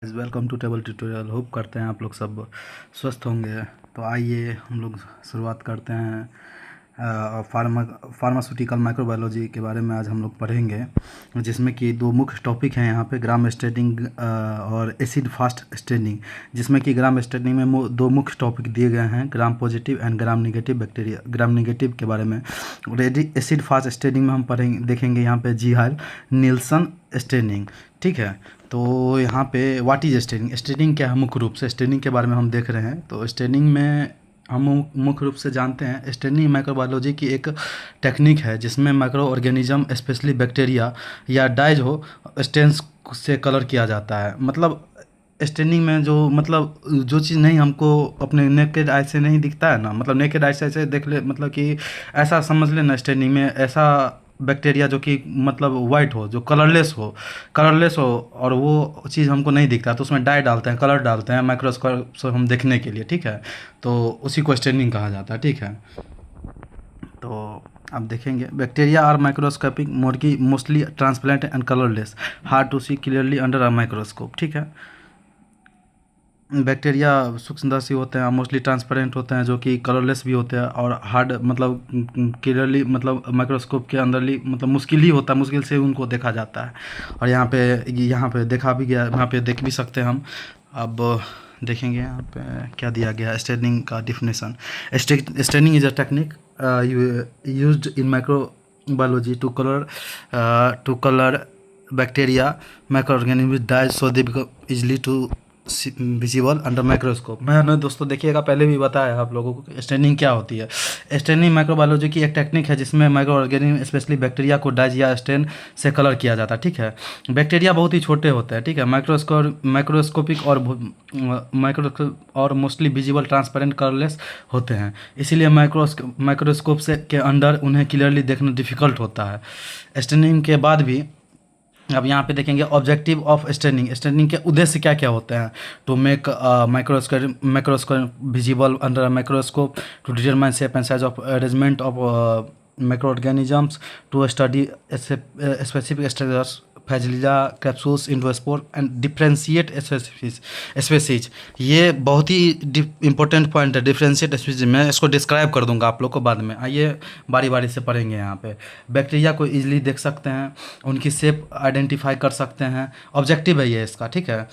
Welcome to table tutorial. Hope करते हैं आप लोग सब स्वस्थ होंगे। तो आइए हम लोग शुरुआत करते हैं। फार्मास्यूटिकल माइक्रोबायोलॉजी के बारे में आज हम लोग पढ़ेंगे, जिसमें कि दो मुख्य टॉपिक हैं यहाँ पे, ग्राम स्टेनिंग और एसिड फास्ट स्टेनिंग। जिसमें कि ग्राम स्टेनिंग में दो मुख्य टॉपिक दिए गए हैं, gram positive and gram negative bacteria, gram negative के बारे में। और एसिड फास्ट स्टेनिंग में हम पढ़ेंगे, देखेंगे यहाँ पे जीहाइल नील्सन स्टेनिंग। ठीक है, तो यहाँ पे व्हाट इज स्टेनिंग, स्टेनिंग क्या है, मुख्य रूप से स्टेनिंग के बारे में हम देख रहे हैं। तो स्टेनिंग में हम मुख्य रूप से जानते हैं, स्टेनिंग माइक्रोबायोलॉजी की एक टेक्निक है जिसमें माइक्रो ऑर्गेनिज्म स्पेशली बैक्टीरिया या डाइज हो स्टेन्स से कलर किया जाता है। मतलब स्टेनिंग में जो चीज़ नहीं हमको अपने नेकेड आई से नहीं दिखता है ना, मतलब नेकेड आई से ऐसे देख ले, मतलब कि ऐसा समझ लेना स्टेनिंग में ऐसा बैक्टीरिया जो कि मतलब वाइट हो, जो कलरलेस हो और वो चीज़ हमको नहीं दिखता, तो उसमें डाई डालते हैं, कलर डालते हैं माइक्रोस्कोप से हम देखने के लिए। ठीक है, तो उसी को स्टेनिंग कहा जाता है। ठीक है, तो आप देखेंगे bacteria are microscopic mostly transparent and colourless, hard to see clearly under a microscope. ठीक है, बैक्टीरिया सूक्ष्मदर्शी होते हैं, मोस्टली ट्रांसपेरेंट होते हैं, जो कि कलरलेस भी होते हैं, और हार्ड मतलब क्लियरली मतलब माइक्रोस्कोप के अंदरली मतलब मुश्किल ही होता है, मुश्किल से उनको देखा जाता है। और यहाँ पे देखा भी गया, यहाँ पे देख भी सकते हैं हम। अब देखेंगे यहाँ पे क्या दिया गया है, स्टेनिंग का definition. Staining is a technique used in microbiology to colour bacteria microorganism dyes so they become easily to visible under microscope. मैंने दोस्तों देखिएगा पहले भी बताया आप लोगों को स्टेनिंग क्या होती है। स्टेनिंग माइक्रोबायोलॉजी की एक टेक्निक है जिसमें माइक्रो ऑर्गेनिज्म स्पेशली बैक्टीरिया को डाइज या स्टेन से कलर किया जाता है। ठीक है, बैक्टीरिया बहुत ही छोटे होते हैं। ठीक है, माइक्रोस्कोपिक और मोस्टली विजिबल ट्रांसपेरेंट कलरलेस होते हैं, इसीलिए माइक्रोस्कोप से के अंडर उन्हें क्लियरली देखना डिफिकल्ट होता है। स्टेनिंग के बाद भी अब यहाँ पे देखेंगे ऑब्जेक्टिव ऑफ स्टेनिंग, स्टेनिंग के उद्देश्य क्या क्या होते हैं। To make microscope visible under microscope, to determine shape and size of arrangement of micro organisms, to study specific structures flagella capsules endospore and differentiate species. ये बहुत ही इंपॉर्टेंट पॉइंट है, डिफ्रेंशिएट स्पेसीज। मैं इसको डिस्क्राइब कर दूंगा आप लोग को बाद में। आइए बारी बारी से पढ़ेंगे। यहाँ पे बैक्टीरिया को इजीली देख सकते हैं, उनकी शेप आइडेंटिफाई कर सकते हैं, ऑब्जेक्टिव है ये इसका। ठीक है,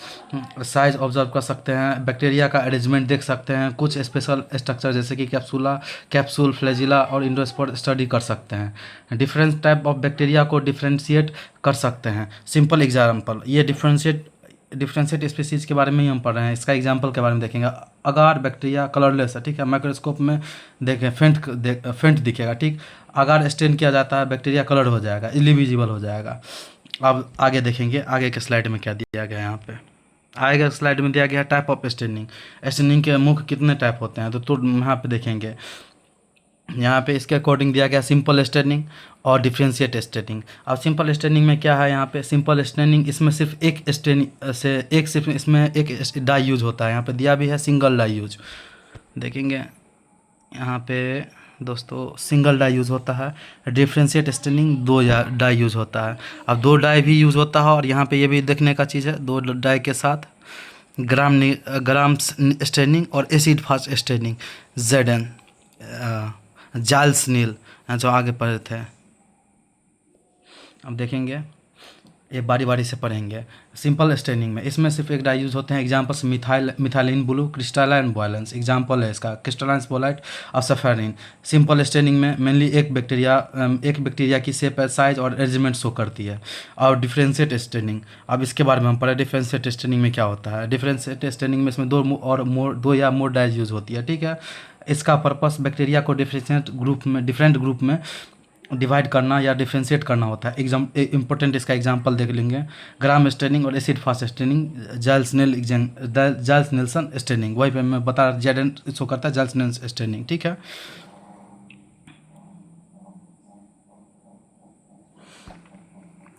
साइज ऑब्जर्व कर सकते हैं, बैक्टीरिया का अरेंजमेंट देख सकते हैं, कुछ स्पेशल स्ट्रक्चर जैसे कि कैप्सूल फ्लैजिला और इंडोस्पोर स्टडी कर सकते हैं। डिफरेंट टाइप ऑफ बैक्टीरिया को डिफ्रेंशिएट कर सकते हैं। सिंपल एग्जाम्पल, ये डिफ्रेंशिएट स्पीसीज के बारे में ही हम पढ़ रहे हैं, इसका एग्जांपल के बारे में देखेंगे। अगार बैक्टीरिया कलरलेस है। ठीक है, माइक्रोस्कोप में देखें फेंट दिखेगा। ठीक, अगर स्टेन किया जाता है बैक्टीरिया कलर हो जाएगा, इलिविजिबल हो जाएगा। अब आगे देखेंगे, आगे के स्लाइड में क्या दिया गया है। यहाँ पे आगे के स्लाइड में दिया गया है टाइप ऑफ स्टेनिंग। स्टेनिंग के मुख्य कितने टाइप होते हैं, तो यहाँ पे देखेंगे। यहाँ पे इसके अकॉर्डिंग दिया गया सिंपल स्टेनिंग और डिफरेंशिएट स्टेनिंग। अब सिंपल स्टेनिंग में क्या है, यहाँ पे सिंपल स्टेनिंग, इसमें सिर्फ एक डाई यूज होता है। यहाँ पे दिया भी है सिंगल डाई यूज, देखेंगे यहाँ पे दोस्तों सिंगल डाई यूज़ होता है। डिफरेंशिएट स्टेनिंग दो डाई यूज़ होता है। अब दो डाई भी यूज़ होता है, और यहाँ पे ये भी देखने का चीज़ है, दो डाई के साथ ग्राम स्टेनिंग और acid fast staining ZN Ziehl Neelsen जो आगे पढ़े थे। अब देखेंगे, ये बारी बारी से पढ़ेंगे। सिंपल स्टेनिंग में इसमें सिर्फ एक डाई यूज होते हैं। Examples methylene blue, crystalline violence. Example है इसका क्रिस्टलाइन बोलाइट और सफेरिन। सिंपल स्टेनिंग में मेनली एक बैक्टीरिया की शेप, साइज और अरेंजमेंट शो करती है। और डिफरेंशिएट स्टेनिंग, अब इसके बारे में हम पढ़े। डिफरेंशिएट स्टेनिंग में क्या होता है, डिफरेंशिएट स्टेनिंग में इसमें दो या मोर डाइज यूज होती है। ठीक है, इसका पर्पस बैक्टीरिया को डिफरेंट ग्रुप में डिवाइड करना या डिफ्रेंशिएट करना होता है। इंपॉर्टेंट इसका एग्जांपल देख लेंगे, ग्राम स्टेनिंग और acid fast staining, Ziehl Neelsen staining. वही पे मैं बता जेडन शो करता है, जाइल्स नील्सन स्टेनिंग। ठीक है,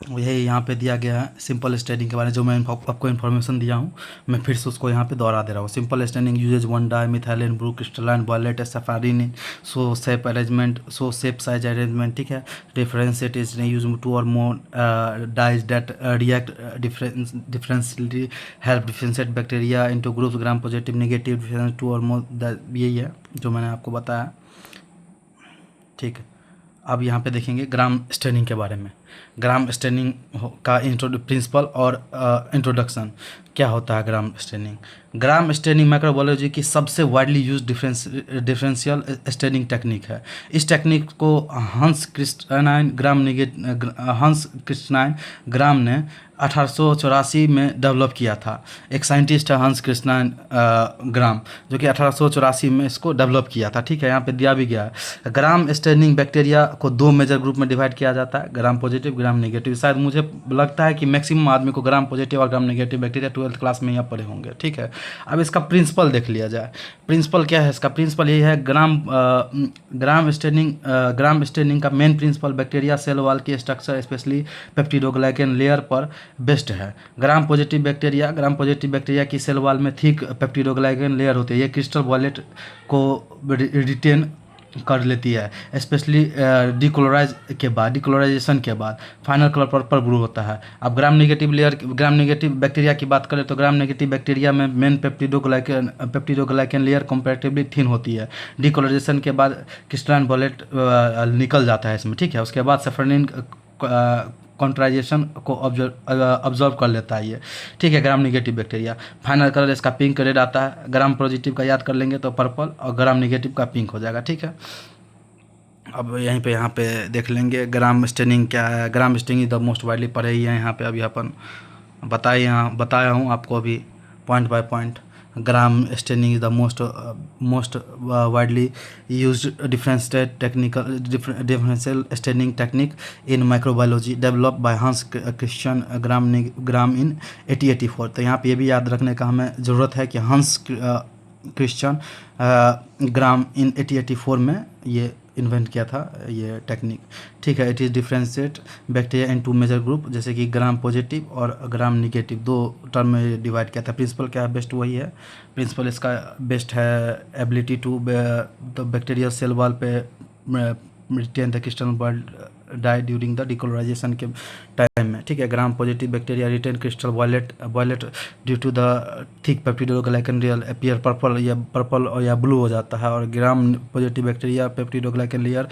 यही यहाँ पे दिया गया है सिंपल स्टेनिंग के बारे में, जो मैं आपको इन्फॉर्मेशन दिया हूँ मैं फिर से उसको यहाँ पे दोहरा दे रहा हूँ। Simple staining uses one dye methylene blue crystalline violet safranin so shape arrangement so shape size arrangement, ठीक है। Differentiate is use two or more dyes that react differentially help differentiate bacteria into groups Gram positive negative difference two or more, यही है जो मैंने आपको बताया, ठीक है। अब यहाँ पे देखेंगे ग्राम स्टेनिंग के बारे में। ग्राम स्टेनिंग का प्रिंसिपल और इंट्रोडक्शन। क्या होता है gram staining? Gram staining microbiology की सबसे widely use differential staining technique है। इस टेक्निक को हंस क्रिस्टाइन ग्राम ने 1884 में डेवलप किया था। एक साइंटिस्ट है हंस क्रिस्टाइन ग्राम, जो कि 1884 में इसको डेवलप किया था, ठीक है। यहाँ पे दिया भी गया है। ग्राम स्टेनिंग बैक्टीरिया को दो मेजर ग्रुप में डिवाइड किया जाता है, ग्राम पॉजिटिव ग्राम नेगेटिव। शायद मुझे लगता है कि मैक्सिमम आदमी को ग्राम पॉजिटिव और gram negative bacteria 12th class में यहाँ पढ़े होंगे, ठीक है। अब इसका प्रिंसिपल देख लिया जाए। प्रिंसिपल क्या है इसका? प्रिंसिपल यही है, ग्राम स्टेनिंग का main principle bacteria cell wall की स्ट्रक्चर स्पेशली पेप्टिडोग्लाइकन लेयर पर बेस्ड है। ग्राम पॉजिटिव बैक्टीरिया की सेल वॉल में थिक पेप्टिडोग्लाइकन लेयर होती है। ये क्रिस्टल वॉलेट को रिटेन कर लेती है, स्पेशली डिकोलोराइजेशन के बाद फाइनल कलर पर्पल ब्लू होता है। अब ग्राम नेगेटिव बैक्टीरिया की बात करें तो ग्राम नेगेटिव बैक्टीरिया में main peptidoglycan layer comparatively thin होती है। डिकोलोराइजेशन के बाद क्रिस्टलाइन वॉलेट निकल जाता है इसमें, ठीक है। उसके बाद सफरनिन कॉन्ट्राइजेशन को ऑब्जर्व कर लेता है ये, ठीक है। Gram negative bacteria final colour इसका पिंक रेड आता है। ग्राम पॉजिटिव का याद कर लेंगे तो पर्पल, और ग्राम नेगेटिव का पिंक हो जाएगा, ठीक है। अब यहाँ पे देख लेंगे ग्राम स्टेनिंग क्या है। ग्राम staining is the most widely पढ़े ही है यहाँ पे अभी अपन बताया हूँ आपको अभी point by point. Gram staining is the most widely used differential staining technique in microbiology develop by हंस क्रिश्चियन ग्राम इन 1884। तो यहाँ पे ये भी याद रखने का हमें ज़रूरत है कि हंस क्रिश्चियन ग्राम इन 1884 में ये इन्वेंट किया था ये टेक्निक, ठीक है। It is differentiate bacteria in two major group, जैसे कि ग्राम पॉजिटिव और ग्राम नेगेटिव, दो टर्म में डिवाइड किया था। प्रिंसिपल क्या है? बेस्ट वही है। प्रिंसिपल इसका बेस्ट है ability to the bacteria cell wall पे retain the crystal world dye during the decolourisation के टाइम में, ठीक है। ग्राम positive bacteria retain crystal violet due to the thick peptidoglycan layer appear purple और या ब्लू हो जाता है। और Gram positive bacteria peptidoglycan layer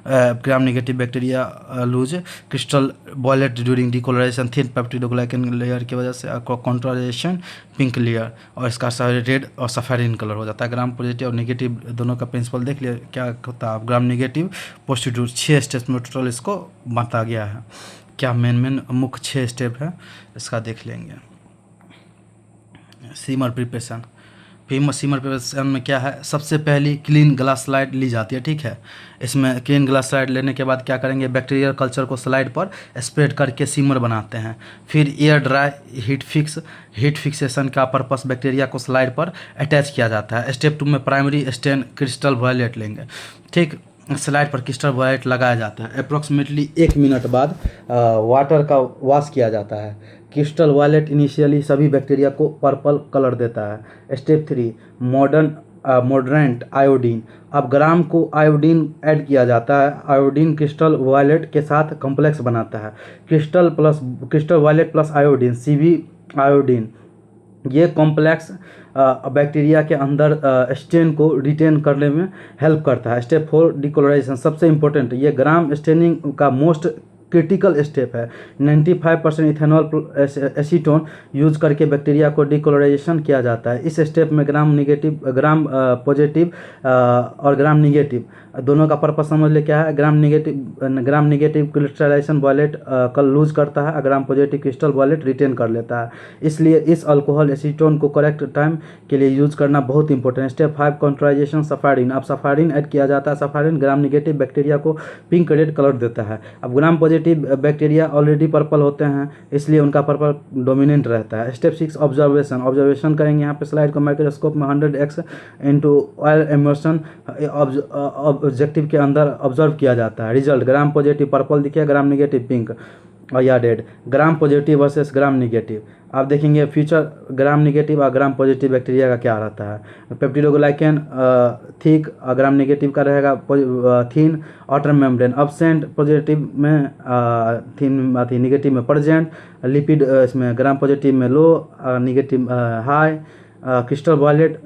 Gram negative bacteria lose crystal violet during decolourisation thin peptidoglycan layer की वजह से कॉन्ट्राइजेशन पिंक लेयर, और इसका रेड और सफेरिन कलर हो जाता है। ग्राम पॉजिटिव और नेगेटिव दोनों का प्रिंसिपल देख लिया क्या होता है। ग्राम नेगेटिव पॉजिटिव 6 स्टेप्स में टोटल इसको बांटा गया है। क्या मेन मुख्य 6 स्टेप है इसका देख लेंगे। सीमर प्रिपरेशन में क्या है? सबसे पहली क्लीन ग्लास स्लाइड ली जाती है, ठीक है। इसमें क्लीन ग्लास स्लाइड लेने के बाद क्या करेंगे? बैक्टीरियल कल्चर को स्लाइड पर स्प्रेड करके सीमर बनाते हैं। फिर एयर ड्राई हीट फिक्सेशन का पर्पस बैक्टीरिया को स्लाइड पर अटैच किया जाता है। स्टेप 2 में प्राइमरी स्टेन क्रिस्टल वॉयलेट लेंगे, ठीक। स्लाइड पर क्रिस्टल वॉयलेट लगाया जाता है। अप्रॉक्सीमेटली 1 मिनट बाद वाटर का वॉश किया जाता है। क्रिस्टल वॉयलेट इनिशियली सभी बैक्टीरिया को पर्पल कलर देता है। Step 3 mordant iodine. अब ग्राम को आयोडीन ऐड किया जाता है। आयोडीन क्रिस्टल वॉयलेट के साथ कॉम्प्लेक्स बनाता है। Crystal violet plus iodine CV iodine, ये कॉम्प्लेक्स बैक्टीरिया के अंदर स्टेन को रिटेन करने में हेल्प करता है। स्टेप 4 डिकोलोराइजेशन, सबसे इम्पोर्टेंट, ये ग्राम स्टेनिंग का मोस्ट क्रिटिकल स्टेप है। 95% इथेनॉल एसीटोन यूज करके बैक्टीरिया को डिकोलोराइजेशन किया जाता है। इस स्टेप में ग्राम पॉजिटिव और ग्राम नेगेटिव दोनों का पर्पस समझ ले क्या है। ग्राम नेगेटिव क्रिस्टलाइजेशन वॉयलेट कल लूज करता है, ग्राम पॉजिटिव क्रिस्टल वॉयलेट रिटेन कर लेता है। इसलिए इस अल्कोहल एसीटोन को करेक्ट टाइम के लिए यूज करना बहुत इंपॉर्टेंट है। स्टेप 5 कॉन्ट्राइजेशन सफारिन। अब सफारिन ऐड किया जाता है। सफारिन ग्राम नेगेटिव बैक्टीरिया को पिंक रेड कलर देता है। अब gram positive bacteria already purple होते हैं, इसलिए उनका पर्पल डोमिनेंट रहता है। स्टेप 6 ऑब्जर्वेशन करेंगे। यहाँ पे स्लाइड को माइक्रोस्कोप में 100x into oil immersion objective के अंदर ऑब्जर्व किया जाता है। रिजल्ट ग्राम पॉजिटिव पर्पल दिखे, ग्राम नेगेटिव पिंक। और या डेड। ग्राम पॉजिटिव वर्सेस ग्राम निगेटिव। आप देखेंगे फ्यूचर ग्राम निगेटिव और ग्राम पॉजिटिव बैक्टीरिया का क्या रहता है। पेप्टिडोग्लाइकेन थिक, ग्राम निगेटिव का रहेगा थीन। आउटर मेम्ब्रेन अब्सेंट, पॉजिटिव में थीन, अथी निगेटिव में प्रेजेंट। लिपिड इसमें ग्राम पॉजिटिव में low, negative high. Crystal violet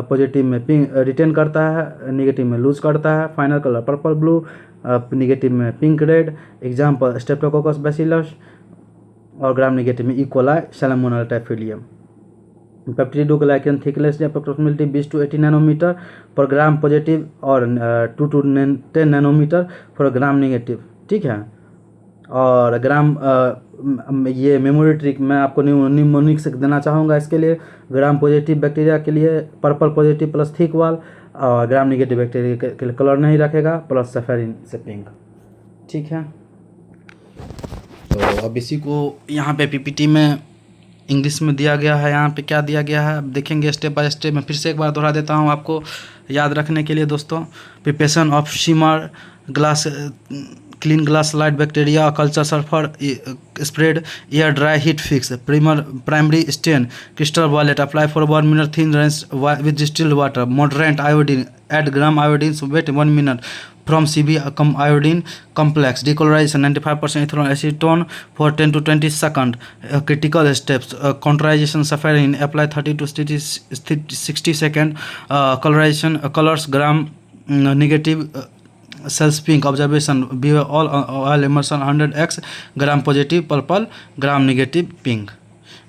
positive में पिंक रिटेन करता है, निगेटिव में लूज करता है। Final colour purple blue, negative में pink red. Example streptococcus bacillus, और ग्राम निगेटिव में E coli salmonella typhimurium. Peptidoglycan thickness approximately 20 to 80 nanometre पर ग्राम पॉजिटिव और 2 to 10 nanometre for gram negative, ठीक है। और ग्राम ये मेमोरी ट्रिक मैं आपको निमोनिक से देना चाहूँगा। इसके लिए ग्राम पॉजिटिव बैक्टीरिया के लिए पर्पल पॉजिटिव प्लस थिक वाल, और ग्राम निगेटिव बैक्टीरिया के लिए कलर नहीं रखेगा प्लस सफेरिन से पिंक, ठीक है। तो अब इसी को यहाँ पे पीपीटी में इंग्लिश में दिया गया है। यहाँ पे क्या दिया गया है अब देखेंगे स्टेप बाय स्टेप। मैं फिर से एक बार दोहरा देता हूँ आपको याद रखने के लिए दोस्तों। Preparation of smear glass clean glass light bacteria culture sulphur spread air dry heat fix primary stain crystal violet apply for 1 minute then rinse with distilled water mordant iodine add gram iodine wait 1 minute from CB iodine complex decolorization 95% ethanol acetone for 10 to 20 seconds. Critical steps cauterization safranin apply 30 to 60 second. Colorization colors gram negative cells pink observation be all oil immersion 100x gram positive purple gram negative pink.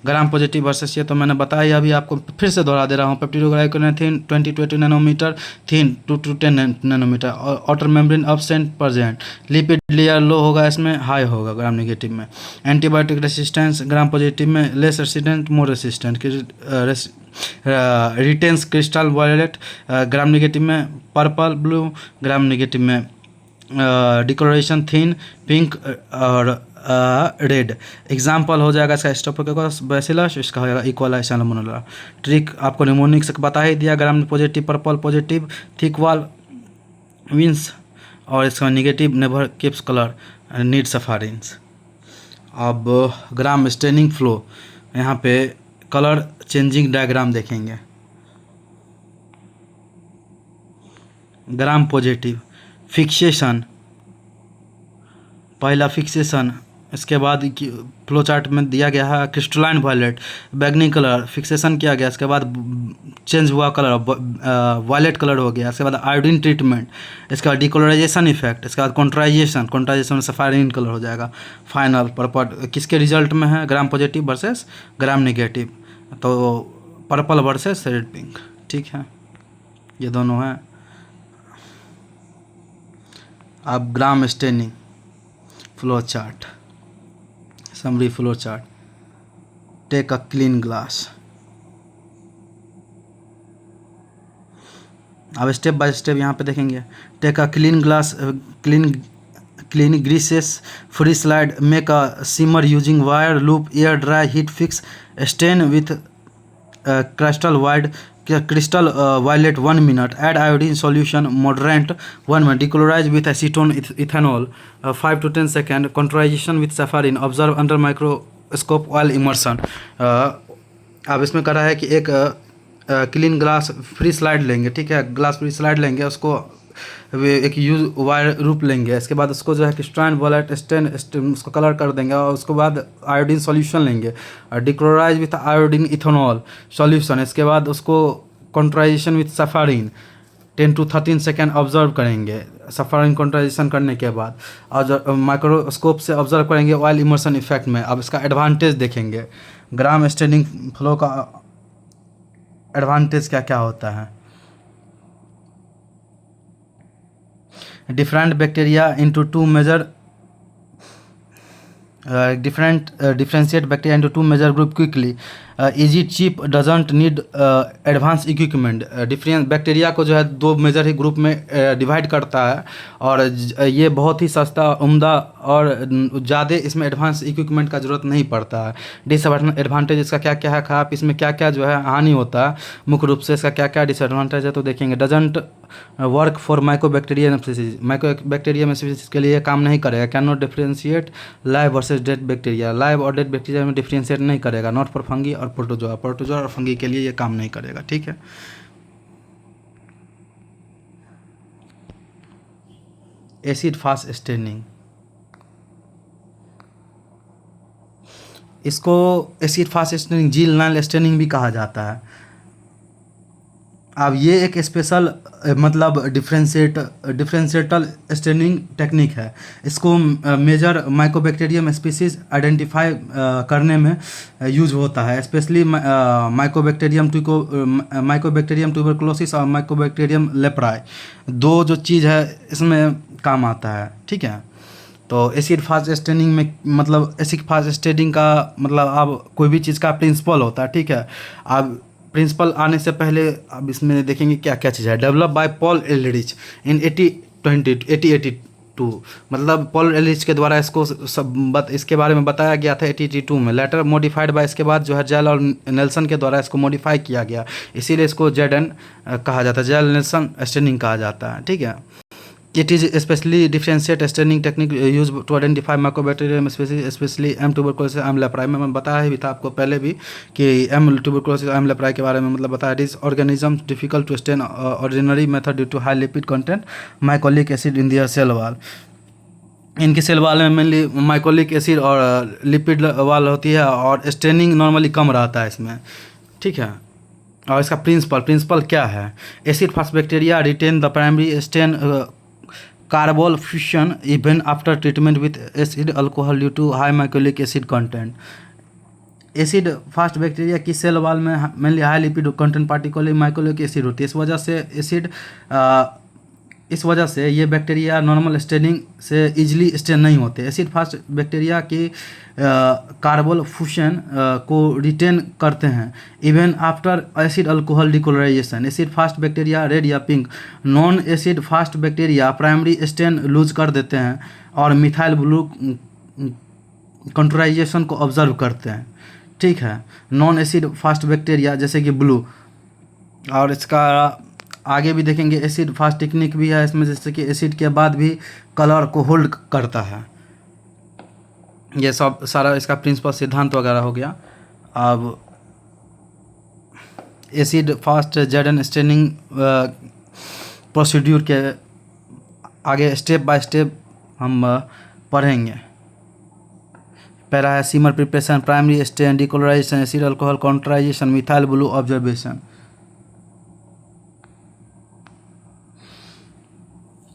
Gram positive versus ये तो मैंने बताया अभी आपको, फिर से दोहरा दे रहा हूँ। Peptidoglycan thin 20 to 80 nanometre, thin 2 to 10 nanometre, outer membrane absent present. Lipid layer low होगा, इसमें हाई होगा ग्राम नेगेटिव में। एंटीबायोटिक रेसिस्टेंस ग्राम पॉजिटिव में less resistant more resistant. Retains crystal violet gram negative में पर्पल ब्लू, ग्राम नेगेटिव में decolouration thin pink और red. Example हो जाएगा इसका स्ट्रेप्टोकोकस बैसिलस, इसका होगा इकोलाई सैल्मोनेला। ट्रिक आपको निमोनिक से बता ही दिया। Gram positive purple positive thick wall wins, और इसका negative never keeps colour need safranins. अब ग्राम स्टेनिंग फ्लो, यहाँ पे कलर चेंजिंग डायग्राम देखेंगे। ग्राम पॉजिटिव फिक्सेशन, पहला फिक्सेशन, इसके बाद फ्लो चार्ट में दिया गया है क्रिस्टलाइन वायलेट बैगनी कलर फिक्सेशन किया गया, इसके बाद चेंज हुआ कलर वायलेट कलर हो गया, इसके बाद आयोडीन ट्रीटमेंट, इसके बाद डिकोलराइजेशन इफेक्ट, इसके बाद कॉन्ट्राइजेशन में सफारिन कलर हो जाएगा। फाइनल पर्पल किसके रिजल्ट में है, ग्राम पॉजिटिव वर्सेस ग्राम नेगेटिव, तो पर्पल वर्सेस रेड पिंक, ठीक है, ये दोनों हैं। अब gram staining flow chart, summary flow chart. Take a clean glass, अब स्टेप बाय स्टेप यहाँ पे देखेंगे। Take a clean glass, clean greases free slide make a smear using wire loop air dry heat fix stain with crystal violet 1 minute, add iodine solution moderate 1 minute, decolorize with acetone ethanol 5 to 10 second, cauterization with safranin, observe under microscope oil immersion। अब इसमें कह रहा है कि एक clean glass free slide लेंगे, ठीक है, ग्लास फ्री स्लाइड लेंगे, उसको एक यूज वायर रूप लेंगे, इसके बाद उसको जो है क्रिस्टलाइन वॉयलेट स्टेन उसको कलर कर देंगे, और उसके बाद आयोडीन सॉल्यूशन लेंगे और डिक्लोराइज विथ आयोडीन इथेनॉल सॉल्यूशन, इसके बाद उसको कॉन्ट्राइजेशन विथ सफारिन 10 to 13 सेकेंड ऑब्जर्व करेंगे। सफारिन कॉन्ट्राइजेशन करने के बाद और माइक्रोस्कोप से ऑब्जर्व करेंगे ऑयल इमर्शन इफेक्ट में। अब इसका एडवांटेज देखेंगे, ग्राम स्टेनिंग फ्लो का एडवांटेज क्या क्या होता है। different bacteria into two major differentiate bacteria into two major group quickly, easy cheap doesn't need advance equipment. Difference bacteria को जो है दो मेजर ही ग्रुप में डिवाइड करता है, और ये बहुत ही सस्ता, उम्दा और ज़्यादा इसमें एडवांस इक्विपमेंट का ज़रूरत नहीं पड़ता है। डिसएडवांटेज इसका क्या क्या है, खराब इसमें क्या क्या जो है हानि होता है, मुख्य रूप से इसका क्या क्या डिसएडवांटेज है तो देखेंगे। Doesn't work for mycobacterium species, mycobacterium species के लिए काम नहीं करेगा। Can not differentiate live versus dead bacteria, live और डेड बैक्टीरिया में डिफ्रेंशिएट नहीं करेगा। नॉट फॉर फंगी और प्रोटोजोआ, प्रोटोजोआ और फंगी के लिए ये काम नहीं करेगा, ठीक है। एसिड फास्ट स्टेनिंग, इसको एसिड फास्ट स्टेनिंग, जील नाइल स्टेनिंग भी कहा जाता है। अब ये एक स्पेशल मतलब डिफरेंशिएटल स्टेनिंग टेक्निक है। इसको मेजर माइकोबैक्टीरियम स्पीसीज आइडेंटिफाई करने में यूज होता है, स्पेशली माइकोबैक्टीरियम ट्यूबरकुलोसिस और माइकोबैक्टीरियम लेप्राई, दो जो चीज़ है इसमें काम आता है, ठीक है। तो एसिड फास्ट स्टेनिंग में मतलब एसिड फास्ट स्टेनिंग का मतलब अब कोई भी चीज़ का प्रिंसिपल होता है, ठीक है। अब प्रिंसिपल आने से पहले अब इसमें देखेंगे क्या क्या चीज़ है। डेवलप बाय पॉल एलरिच इन 1882, मतलब पॉल एलरिच के द्वारा इसको इसके बारे में बताया गया था 1882 में। लेटर मॉडिफाइड बाय, इसके बाद जो है जेल और नेल्सन के द्वारा इसको मॉडिफाई किया गया, इसीलिए इसको जेडन कहा जाता है, जेल नेल्सन स्टेनिंग कहा जाता है, ठीक है। It is especially differentiate staining technique used to identify mycobacterium species, especially M. tuberculosis, M. leprae। मैं बताया ही था आपको पहले भी कि M. tuberculosis, M. leprae के बारे में मतलब बताया। This organism difficult to stain ordinary method due to high lipid content mycolic acid in their cell wall। इनकी सेल वाल में मेनली माइकोलिक एसिड और लिपिड वाल होती है, और स्टेनिंग नॉर्मली कम रहता है इसमें, ठीक है। और इसका प्रिंसिपल क्या है। Acid fast bacteria retain the primary stain carbol fuchsin even after treatment with acid alcohol due to high mycolic acid content. Acid fast bacteria की सेल वाल में mainly high lipid content particularly mycolic acid होती है। इस वजह से ये bacteria normal staining से easily stain नहीं होते। एसिड फास्ट बैक्टीरिया की कार्बोल फ्यूशन को रिटेन करते हैं even after acid alcohol decolourisation. Acid fast bacteria red या pink, non acid fast bacteria primary stain lose कर देते हैं और मिथाइल ब्लू कंट्रोलाइजेशन को ऑब्जर्व करते हैं, ठीक है। नॉन एसिड फास्ट बैक्टीरिया जैसे कि ब्लू, और इसका आगे भी देखेंगे एसिड फास्ट टेक्निक भी है इसमें, जैसे कि एसिड के बाद भी कलर को होल्ड करता है। ये सब सारा इसका प्रिंसिपल सिद्धांत वगैरह हो गया। अब एसिड फास्ट जेडन स्टेनिंग प्रोसीड्यूर के आगे स्टेप बाय स्टेप हम पढ़ेंगे। पहला है smear preparation, primary stain, decolourisation, acid alcohol कॉन्ट्राइजेशन, मिथाइल ब्लू ऑब्जर्वेशन।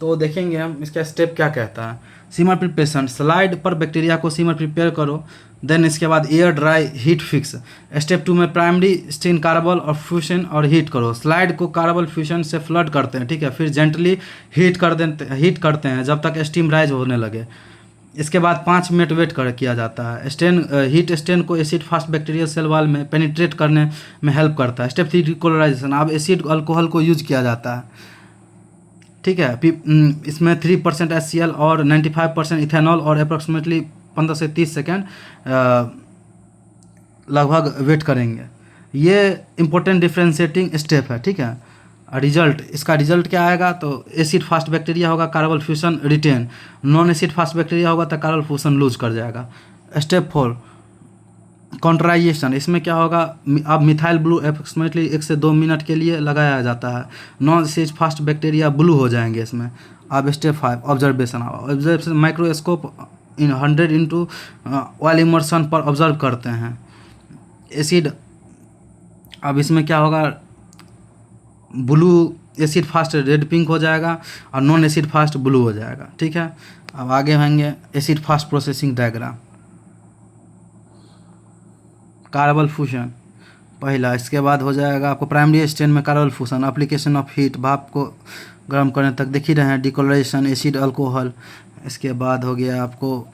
तो देखेंगे हम इसका स्टेप क्या कहता है। सीमर प्रिपरेशन, स्लाइड पर बैक्टीरिया को सीमर प्रिपेयर करो, देन इसके बाद air dry heat fix. Step 2 में प्राइमरी स्टेन कार्बल और फ्यूशन और हीट करो। स्लाइड को कार्बल फ्यूशन से फ्लड करते हैं, ठीक है, फिर जेंटली हीट करते हैं जब तक स्टीम राइज होने लगे। इसके बाद 5 मिनट वेट किया जाता है। हीट स्टेन को acid fast bacterial cell wall में पेनिट्रेट करने में हेल्प करता है। स्टेप 3 डिकोलराइजेशन, अब एसिड अल्कोहल को यूज किया जाता है, ठीक है। इसमें 3% HCl और 95% इथेनॉल और अप्रॉक्सीमेटली 15 से 30 सेकेंड लगभग वेट करेंगे। ये इम्पोर्टेंट डिफ्रेंशिएटिंग स्टेप है, ठीक है। इसका रिजल्ट क्या आएगा तो एसिड फास्ट बैक्टीरिया होगा carbol fuchsin retain, non acid fast bacteria होगा तो कार्बल फ्यूशन लूज कर जाएगा। स्टेप 4 कॉन्ट्राइजेशन, इसमें क्या होगा, अब मिथाइल ब्लू अप्रोक्सीमेटली 1 से 2 मिनट के लिए लगाया जाता है। Non acid fast bacteria blue हो जाएंगे इसमें। अब step 5 observation, microscope in 100 into oil immersion पर ऑब्जर्व करते हैं एसिड। अब इसमें क्या होगा, blue acid fast red pink हो जाएगा और नॉन एसिड फास्ट ब्लू हो जाएगा, ठीक है। अब आगे होंगे acid fast processing diagram. Carpal fusion पहला, इसके बाद हो जाएगा आपको प्राइमरी स्टेन में carpal fusion, application of heat, भाप को गर्म करने तक देख ही रहे हैं, डिकोलराइजेशन, एसिड अल्कोहल। इसके बाद हो गया आपको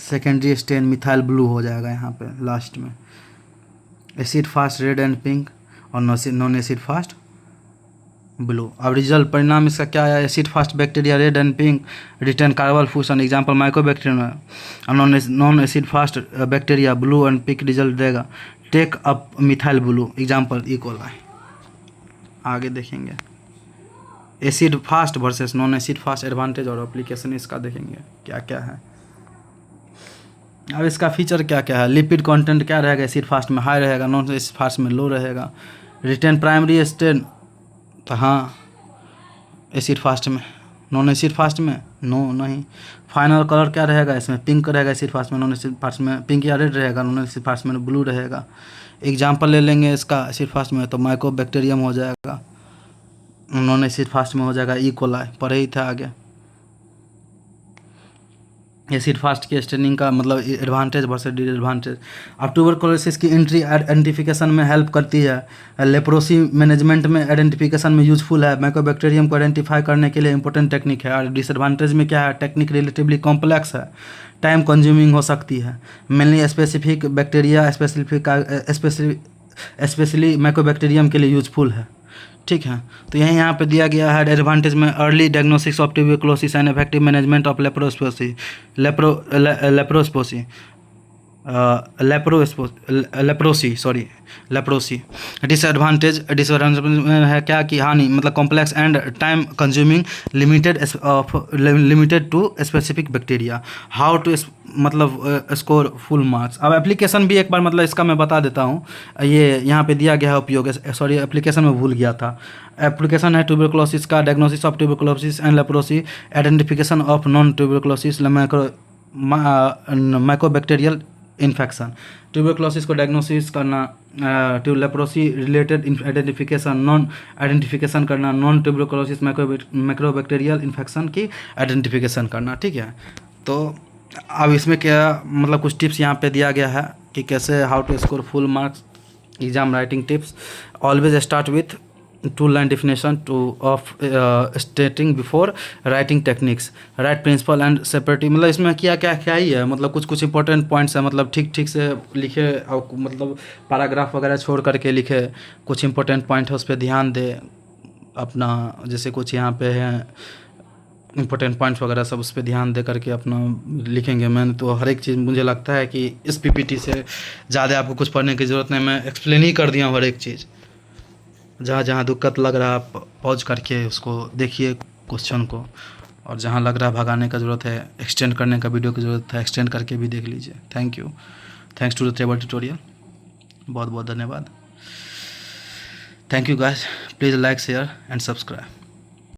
सेकेंडरी स्टेन, मिथाइल ब्लू हो जाएगा यहाँ पे लास्ट में। Acid fast red and pink और नॉन एसिड फास्ट ब्लू। अब रिजल्ट परिणाम इसका क्या है? Acid fast bacteria red and pink retain carbol fuchsin example mycobacterium, और non acid fast bacteria blue and pink result देगा take up methyl blue example E coli. आगे देखेंगे acid fast versus non acid fast advantage और application इसका देखेंगे क्या क्या है। अब इसका फीचर क्या क्या है? लिपिड कंटेंट क्या रहेगा? एसिड फास्ट में हाई रहेगा, नॉन एसिड फास्ट में लो रहेगा। रिटेन प्राइमरी स्टेन, तो हाँ एसिड फास्ट में, नॉन एसिड फास्ट में नो नहीं। फाइनल कलर क्या रहेगा? इसमें पिंक रहेगा एसिड फास्ट में, नॉन एसिड फास्ट में पिंक या रेड रहेगा, नॉन एसिड फास्ट में ब्लू रहेगा। एग्जाम्पल ले लेंगे इसका एसिड फास्ट में तो माइकोबैक्टीरियम हो जाएगा, नॉन एसिड फास्ट में हो जाएगा ई कोलाई, पढ़े ही था आगे। एसिड फास्ट के स्टेनिंग का मतलब एडवांटेज वर्सेस डिसएडवांटेज। अब ट्यूबरकुलोसिस की एंट्री आइडेंटिफिकेशन में हेल्प करती है, लेप्रोसी मैनेजमेंट में आइडेंटिफिकेशन में यूजफुल है, माइकोबैक्टीरियम को आइडेंटिफाई करने के लिए इंपॉर्टेंट टेक्निक है। और डिसएडवांटेज में क्या है? टेक्निक रिलेटिवली कॉम्प्लेक्स है, टाइम कंज्यूमिंग हो सकती है, mainly specific bacteria specially Mycobacterium के लिए यूजफुल है। ठीक है, तो यही यहाँ पे दिया गया है एडवांटेज में early diagnosis of tuberculosis and effective management of leprosy. Disadvantage में है क्या कि हानि मतलब complex and time consuming, limited to specific bacteria. How to मतलब स्कोर फुल मार्क्स। अब एप्लीकेशन भी एक बार मतलब इसका मैं बता देता हूँ, ये यहाँ पे दिया गया है उपयोग, सॉरी एप्लीकेशन में भूल गया था। एप्लीकेशन है ट्यूबरकुलोसिस का, diagnosis of tuberculosis and leprosy, identification of non tuberculosis mycobacterial infection. Tuberculosis को डायग्नोसिस करना, leprosy related identification, non identification करना, नॉन ट्यूबरकुलोसिस माइक्रोबैक्टीरियल इन्फेक्शन की आइडेंटिफिकेशन करना। ठीक है, तो अब इसमें क्या मतलब कुछ टिप्स यहाँ पे दिया गया है कि कैसे how to score full marks exam writing tips. Always start with 2 line definition of stating before writing techniques, write principle and separative. मतलब इसमें क्या ही है, मतलब कुछ इंपॉर्टेंट पॉइंट्स है, मतलब ठीक से लिखे और मतलब पैराग्राफ वगैरह छोड़ करके लिखे, कुछ इंपॉर्टेंट पॉइंट है उस पर ध्यान दे अपना, जैसे कुछ यहाँ पे है इंपॉर्टेंट पॉइंट्स वगैरह सब उस पर ध्यान दे करके अपना लिखेंगे। मैंने तो हर एक चीज़ मुझे लगता है कि इस पीपीटी से ज़्यादा आपको कुछ पढ़ने की ज़रूरत नहीं, मैं एक्सप्लेन ही कर दिया हूँ हर एक चीज़। जहाँ जहाँ दिक्कत लग रहा है आप पॉज करके उसको देखिए क्वेश्चन को, और जहाँ लग रहा है भगाने का ज़रूरत है, एक्सटेंड करने का वीडियो की ज़रूरत है, एक्सटेंड करके भी देख लीजिए। Thank you, thanks to the table tutorial, बहुत बहुत धन्यवाद। Thank you guys, please like share and subscribe.